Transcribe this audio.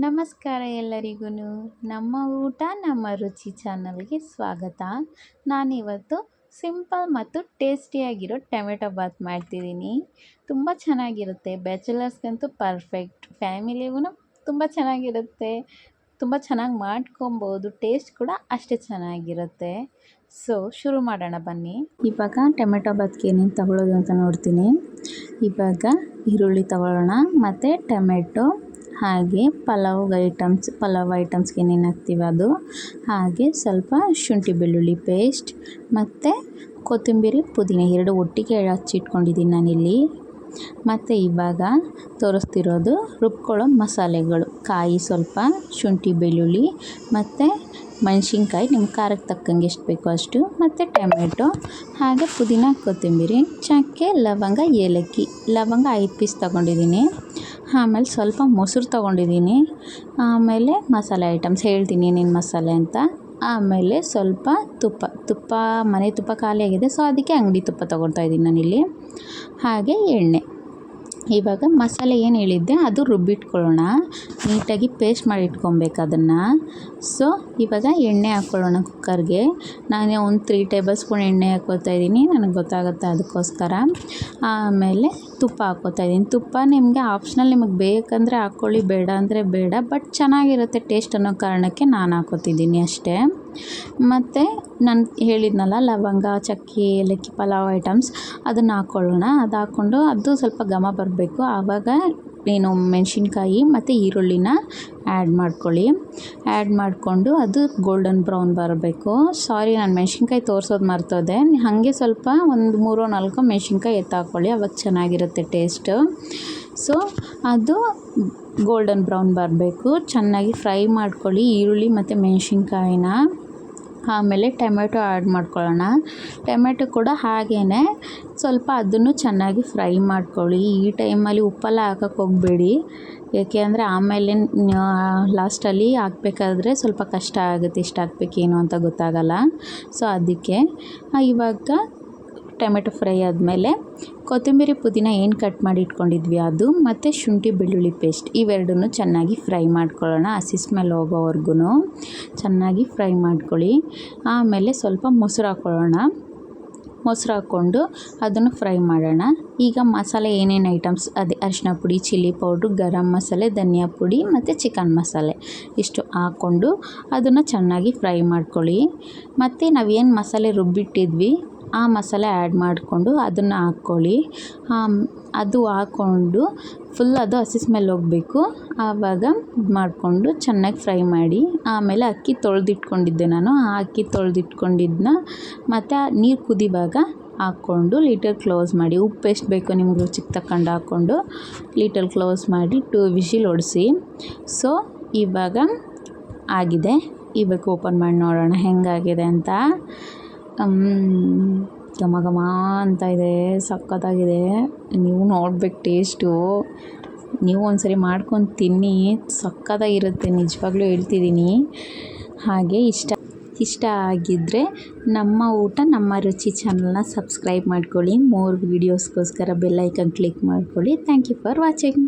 ನಮಸ್ಕಾರ ಎಲ್ಲರಿಗೂ ನಮ್ಮ ಊಟ ನಮ್ಮ ರುಚಿ ಚಾನಲ್ಗೆ ಸ್ವಾಗತ. ನಾನಿವತ್ತು ಸಿಂಪಲ್ ಮತ್ತು ಟೇಸ್ಟಿಯಾಗಿರೋ ಟೊಮೆಟೊ ಬಾತ್ ಮಾಡ್ತಿದ್ದೀನಿ. ತುಂಬ ಚೆನ್ನಾಗಿರುತ್ತೆ, ಬ್ಯಾಚುಲರ್ಸ್ಗಂತೂ ಪರ್ಫೆಕ್ಟ್, ಫ್ಯಾಮಿಲಿಗೂ ತುಂಬ ಚೆನ್ನಾಗಿರುತ್ತೆ, ತುಂಬ ಚೆನ್ನಾಗಿ ಮಾಡ್ಕೊಬೋದು, ಟೇಸ್ಟ್ ಕೂಡ ಅಷ್ಟೇ ಚೆನ್ನಾಗಿರುತ್ತೆ. ಸೊ ಶುರು ಮಾಡೋಣ ಬನ್ನಿ. ಇವಾಗ ಟೊಮೆಟೊ ಬಾತ್ಗೆ ಏನೇನು ತಗೊಳ್ಳೋದು ಅಂತ ನೋಡ್ತೀನಿ. ಇವಾಗ ಈರುಳ್ಳಿ ತಗೊಳ್ಳೋಣ, ಮತ್ತು ಟೊಮೆಟೊ, ಹಾಗೆ ಪಲಾವ್ ಐಟಮ್ಸ್ಗೆ ಏನೇನು ಹಾಕ್ತೀವಿ ಅದು, ಹಾಗೆ ಸ್ವಲ್ಪ ಶುಂಠಿ ಬೆಳ್ಳುಳ್ಳಿ ಪೇಸ್ಟ್, ಮತ್ತು ಕೊತ್ತಂಬರಿ ಪುದೀನ ಎರಡು ಒಟ್ಟಿಗೆ ಹಚ್ಚಿಟ್ಕೊಂಡಿದ್ದೀನಿ ನಾನಿಲ್ಲಿ. ಮತ್ತು ಇವಾಗ ತೋರಿಸ್ತಿರೋದು ರುಬ್ಕೊಳ್ಳೋ ಮಸಾಲೆಗಳು: ಕಾಯಿ ಸ್ವಲ್ಪ, ಶುಂಠಿ ಬೆಳ್ಳುಳ್ಳಿ, ಮತ್ತು ಮೆಣಸಿನ್ಕಾಯಿ ನಿಮ್ಮ ಖಾರಕ್ಕೆ ತಕ್ಕಂಗೆ ಎಷ್ಟು ಬೇಕೋ ಅಷ್ಟು, ಮತ್ತು ಟೊಮೆಟೊ, ಹಾಗೆ ಪುದೀನ, ಕೊತ್ತಂಬರಿ, ಚಕ್ಕೆ, ಲವಂಗ, ಏಲಕ್ಕಿ. ಲವಂಗ 5 ಪೀಸ್ ತೊಗೊಂಡಿದ್ದೀನಿ. ಆಮೇಲೆ ಸ್ವಲ್ಪ ಮೊಸರು ತೊಗೊಂಡಿದ್ದೀನಿ. ಆಮೇಲೆ ಮಸಾಲೆ ಐಟಮ್ಸ್ ಹೇಳ್ತೀನಿ ಏನೇನು ಮಸಾಲೆ ಅಂತ. ಆಮೇಲೆ ಸ್ವಲ್ಪ ತುಪ್ಪ ಮನೆ ತುಪ್ಪ ಖಾಲಿಯಾಗಿದೆ, ಸೊ ಅದಕ್ಕೆ ಅಂಗಡಿ ತುಪ್ಪ ತೊಗೊಳ್ತಾಯಿದ್ದೀನಿ ನಾನಿಲ್ಲಿ. ಹಾಗೆ ಎಣ್ಣೆ. ಇವಾಗ ಮಸಾಲೆ ಏನು ಹೇಳಿದ್ದೆ ಅದು ರುಬ್ಬಿಟ್ಕೊಳ್ಳೋಣ, ನೀಟಾಗಿ ಪೇಸ್ಟ್ ಮಾಡಿ ಇಟ್ಕೊಬೇಕು ಅದನ್ನು. ಸೊ ಇವಾಗ ಎಣ್ಣೆ ಹಾಕ್ಕೊಳ್ಳೋಣ ಕುಕ್ಕರ್ಗೆ. ನಾನು ಒಂದು 3 ಟೇಬಲ್ ಸ್ಪೂನ್ ಎಣ್ಣೆ ಹಾಕ್ಕೊತಾಯಿದ್ದೀನಿ, ನನಗೆ ಗೊತ್ತಾಗುತ್ತೆ ಅದಕ್ಕೋಸ್ಕರ. ಆಮೇಲೆ ತುಪ್ಪ ಹಾಕ್ಕೊತಾಯಿದ್ದೀನಿ. ತುಪ್ಪ ನಿಮಗೆ ಆಪ್ಷನಲ್, ನಿಮಗೆ ಬೇಕಂದರೆ ಹಾಕ್ಕೊಳ್ಳಿ, ಬೇಡ ಅಂದರೆ ಬೇಡ, ಬಟ್ ಚೆನ್ನಾಗಿರುತ್ತೆ ಟೇಸ್ಟ್ ಅನ್ನೋ ಕಾರಣಕ್ಕೆ ನಾನು ಹಾಕ್ಕೊತಿದ್ದೀನಿ ಅಷ್ಟೇ. ಮತ್ತು ನಾನು ಹೇಳಿದ್ನಲ್ಲ ಲವಂಗ, ಚಕ್ಕೆ, ಏಲಕ್ಕಿ, ಪಲಾವ್ ಐಟಮ್ಸ್, ಅದನ್ನು ಹಾಕ್ಕೊಳ್ಳೋಣ. ಅದು ಹಾಕ್ಕೊಂಡು ಅದು ಸ್ವಲ್ಪ ಘಮ ಬರಬೇಕು, ಆವಾಗ ಮೆಣಸಿನ್ಕಾಯಿ ಮತ್ತು ಈರುಳ್ಳಿನ ಆ್ಯಡ್ ಮಾಡ್ಕೊಳ್ಳಿ. ಆ್ಯಡ್ ಮಾಡಿಕೊಂಡು ಅದು ಗೋಲ್ಡನ್ ಬ್ರೌನ್ ಬರಬೇಕು. ಸಾರಿ, ನಾನು ಮೆಣಸಿನ್ಕಾಯಿ ತೋರಿಸೋದು ಮರ್ತೋದೆ. ಹಾಗೆ ಸ್ವಲ್ಪ ಒಂದು 3-4 ಮೆಣಸಿನ್ಕಾಯಿ ಎತ್ತಾಕ್ಕೊಳ್ಳಿ, ಅವಾಗ ಚೆನ್ನಾಗಿರುತ್ತೆ ಟೇಸ್ಟು. ಸೊ ಅದು ಗೋಲ್ಡನ್ ಬ್ರೌನ್ ಬರಬೇಕು, ಚೆನ್ನಾಗಿ ಫ್ರೈ ಮಾಡ್ಕೊಳ್ಳಿ ಈರುಳ್ಳಿ ಮತ್ತು ಮೆಣಸಿನ್ಕಾಯಿನ. ಆಮೇಲೆ ಟೊಮೆಟೊ ಆ್ಯಡ್ ಮಾಡ್ಕೊಳ್ಳೋಣ. ಟೊಮೆಟೊ ಕೂಡ ಹಾಗೇ ಸ್ವಲ್ಪ ಅದನ್ನು ಚೆನ್ನಾಗಿ ಫ್ರೈ ಮಾಡ್ಕೊಳ್ಳಿ. ಈ ಟೈಮಲ್ಲಿ ಉಪ್ಪೆಲ್ಲ ಹಾಕೋಕ್ಕೆ ಹೋಗಬೇಡಿ, ಏಕೆ ಅಂದರೆ ಆಮೇಲೆ ಲಾಸ್ಟಲ್ಲಿ ಹಾಕಬೇಕಾದ್ರೆ ಸ್ವಲ್ಪ ಕಷ್ಟ ಆಗುತ್ತೆ, ಇಷ್ಟು ಹಾಕ್ಬೇಕೇನು ಅಂತ ಗೊತ್ತಾಗಲ್ಲ. ಸೊ ಅದಕ್ಕೆ ಇವಾಗ ಟೊಮೆಟೊ ಫ್ರೈ ಆದಮೇಲೆ ಕೊತ್ತಂಬರಿ ಪುದೀನ ಏನು ಕಟ್ ಮಾಡಿ ಇಟ್ಕೊಂಡಿದ್ವಿ ಅದು, ಮತ್ತು ಶುಂಠಿ ಬೆಳ್ಳುಳ್ಳಿ ಪೇಸ್ಟ್, ಇವೆರಡನ್ನೂ ಚೆನ್ನಾಗಿ ಫ್ರೈ ಮಾಡ್ಕೊಳ್ಳೋಣ. ಹಸಿ ಸ್ಮೆಲ್ ಹೋಗೋವರೆಗೂ ಚೆನ್ನಾಗಿ ಫ್ರೈ ಮಾಡ್ಕೊಳ್ಳಿ. ಆಮೇಲೆ ಸ್ವಲ್ಪ ಮೊಸರು ಹಾಕ್ಕೊಳ್ಳೋಣ. ಮೊಸರು ಹಾಕ್ಕೊಂಡು ಅದನ್ನು ಫ್ರೈ ಮಾಡೋಣ. ಈಗ ಮಸಾಲೆ ಏನೇನು ಐಟಮ್ಸ್, ಅದೇ ಅರಿಶಿನ ಪುಡಿ, ಚಿಲ್ಲಿ ಪೌಡ್ರು, ಗರಂ ಮಸಾಲೆ, ಧನಿಯಾ ಪುಡಿ ಮತ್ತು ಚಿಕನ್ ಮಸಾಲೆ ಇಷ್ಟು ಹಾಕ್ಕೊಂಡು ಅದನ್ನು ಚೆನ್ನಾಗಿ ಫ್ರೈ ಮಾಡ್ಕೊಳ್ಳಿ. ಮತ್ತು ನಾವೇನು ಮಸಾಲೆ ರುಬ್ಬಿಟ್ಟಿದ್ವಿ ಆ ಮಸಾಲೆ ಆ್ಯಡ್ ಮಾಡಿಕೊಂಡು ಅದನ್ನು ಹಾಕ್ಕೊಳ್ಳಿ. ಅದು ಹಾಕ್ಕೊಂಡು ಫುಲ್ ಅದು ಹಸಿ ಸ್ಮೆಲ್ ಹೋಗಬೇಕು, ಆವಾಗ ಇದು ಮಾಡಿಕೊಂಡು ಚೆನ್ನಾಗಿ ಫ್ರೈ ಮಾಡಿ. ಆಮೇಲೆ ಅಕ್ಕಿ ತೊಳೆದಿಟ್ಕೊಂಡಿದ್ದೆ ನಾನು, ಆ ಅಕ್ಕಿ ತೊಳೆದಿಟ್ಕೊಂಡಿದ್ದನ್ನ ಮತ್ತು ನೀರು ಕುದಿವಾಗ ಹಾಕ್ಕೊಂಡು ಲಿಟರ್ ಕ್ಲೋಸ್ ಮಾಡಿ. ಉಪ್ಪು ಎಷ್ಟು ಬೇಕೋ ನಿಮ್ಗೆ ರುಚಿಗೆ ತಕ್ಕಂಡು ಹಾಕ್ಕೊಂಡು ಲಿಟರ್ ಕ್ಲೋಸ್ ಮಾಡಿ 2 ವಿಶಿಲ್ ಹೊಡಿಸಿ. ಸೊ ಇವಾಗ ಆಗಿದೆ. ಇವಾಗ ಓಪನ್ ಮಾಡಿ ನೋಡೋಣ ಹೆಂಗಾಗಿದೆ ಅಂತ. ಘಮ ಘಮ ಅಂತ ಇದೆ, ಸಖತ್ತಾಗಿದೆ. ನೀವು ನೋಡ್ಬೇಕು ಟೇಸ್ಟು, ನೀವು ಒಂದ್ಸರಿ ಮಾಡ್ಕೊಂಡು ತಿನ್ನಿ, ಸಖತ್ತಾಗಿರುತ್ತೆ, ನಿಜವಾಗ್ಲೂ ಹೇಳ್ತಿದ್ದೀನಿ. ಹಾಗೆ ಇಷ್ಟ ಆಗಿದ್ದರೆ ನಮ್ಮ ಊಟ ನಮ್ಮ ರುಚಿ ಚಾನಲ್ನ ಸಬ್ಸ್ಕ್ರೈಬ್ ಮಾಡ್ಕೊಳ್ಳಿ. ಮೋರ್ ವೀಡಿಯೋಸ್ಗೋಸ್ಕರ ಬೆಲ್ ಐಕನ್ ಕ್ಲಿಕ್ ಮಾಡ್ಕೊಳ್ಳಿ. Thank you for watching.